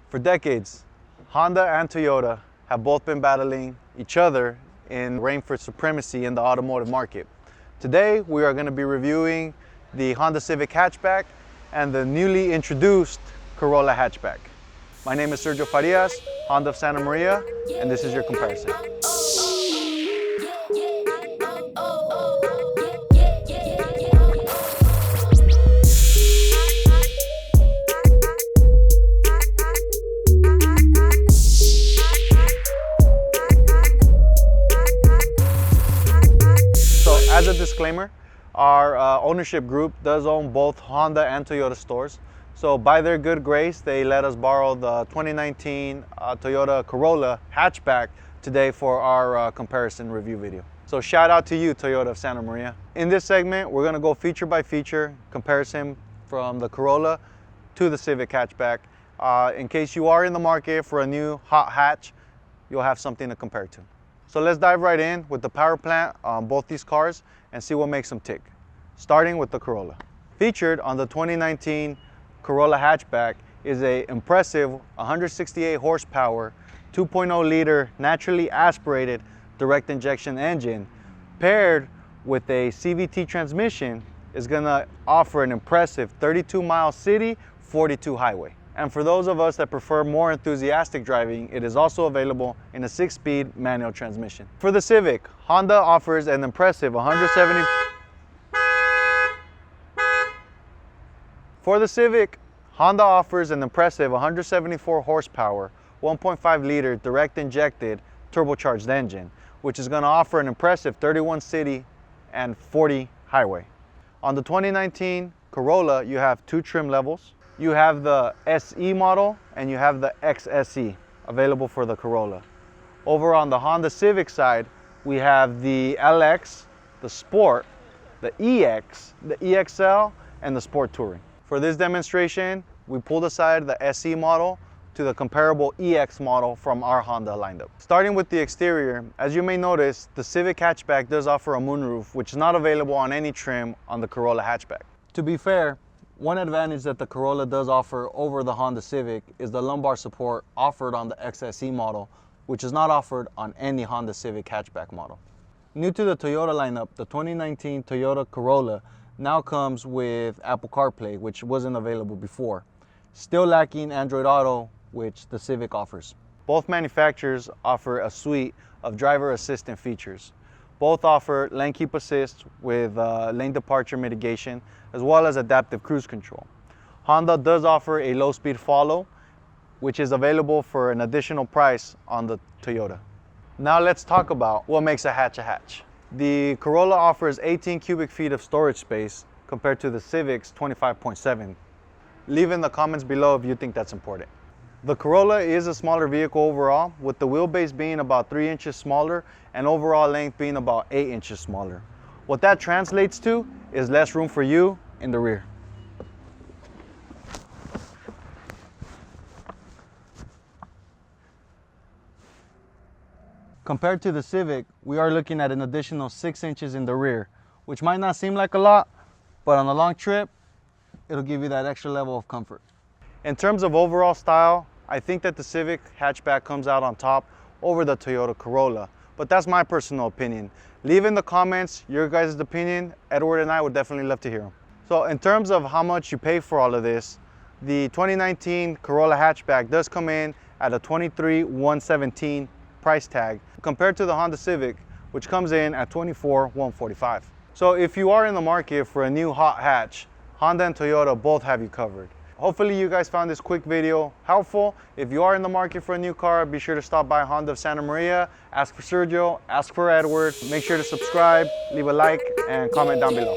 For decades, Honda and Toyota have both been battling each other in reign for supremacy in the automotive market. Today, we are going to be reviewing the Honda Civic Hatchback and the newly introduced Corolla Hatchback. My name is Sergio Farias, Honda of Santa Maria, and this is your comparison. As a disclaimer, our ownership group does own both Honda and Toyota stores. So by their good grace, they let us borrow the 2019 Toyota Corolla Hatchback today for our comparison review video. So shout out to you, Toyota of Santa Maria. In this segment, we're gonna go feature by feature comparison from the Corolla to the Civic Hatchback. In case you are in the market for a new hot hatch, you'll have something to compare to. So let's dive right in with the power plant on both these cars and see what makes them tick. Starting with the Corolla. Featured on the 2019 Corolla Hatchback is an impressive 168 horsepower, 2.0 liter naturally aspirated direct injection engine paired with a CVT transmission is gonna offer an impressive 32 mile city, 42 highway. And for those of us that prefer more enthusiastic driving, it is also available in a 6-speed manual transmission. For the Civic, Honda offers an impressive 174 horsepower, 1.5 liter direct injected turbocharged engine, which is going to offer an impressive 31 city and 40 highway. On the 2019 Corolla, you have two trim levels. You have the SE model and you have the XSE available for the Corolla. Over on the Honda Civic side, we have the LX, the Sport, the EX, the EXL, and the Sport Touring. For this demonstration, we pulled aside the SE model to the comparable EX model from our Honda lineup. Starting with the exterior, as you may notice, the Civic Hatchback does offer a moonroof, which is not available on any trim on the Corolla Hatchback. To be fair, one advantage that the Corolla does offer over the Honda Civic is the lumbar support offered on the XSE model, which is not offered on any Honda Civic hatchback model. New to the Toyota lineup, the 2019 Toyota Corolla now comes with Apple CarPlay, which wasn't available before. Still lacking Android Auto, which the Civic offers. Both manufacturers offer a suite of driver assistant features. Both offer lane keep assist with lane departure mitigation, as well as adaptive cruise control. Honda does offer a low speed follow, which is available for an additional price on the Toyota. Now let's talk about what makes a hatch a hatch. The Corolla offers 18 cubic feet of storage space compared to the Civic's 25.7. Leave in the comments below if you think that's important. The Corolla is a smaller vehicle overall, with the wheelbase being about 3 inches smaller and overall length being about 8 inches smaller. What that translates to is less room for you in the rear. Compared to the Civic, we are looking at an additional 6 inches in the rear, which might not seem like a lot, but on a long trip, it'll give you that extra level of comfort. In terms of overall style, I think that the Civic Hatchback comes out on top over the Toyota Corolla, but that's my personal opinion. Leave in the comments your guys' opinion. Edward and I would definitely love to hear them. So in terms of how much you pay for all of this, the 2019 Corolla Hatchback does come in at a $23,117 price tag compared to the Honda Civic, which comes in at $24,145. So if you are in the market for a new hot hatch, Honda and Toyota both have you covered. Hopefully you guys found this quick video helpful. If you are in the market for a new car, be sure to stop by Honda of Santa Maria, ask for Sergio, ask for Edward, make sure to subscribe, leave a like, and comment down below.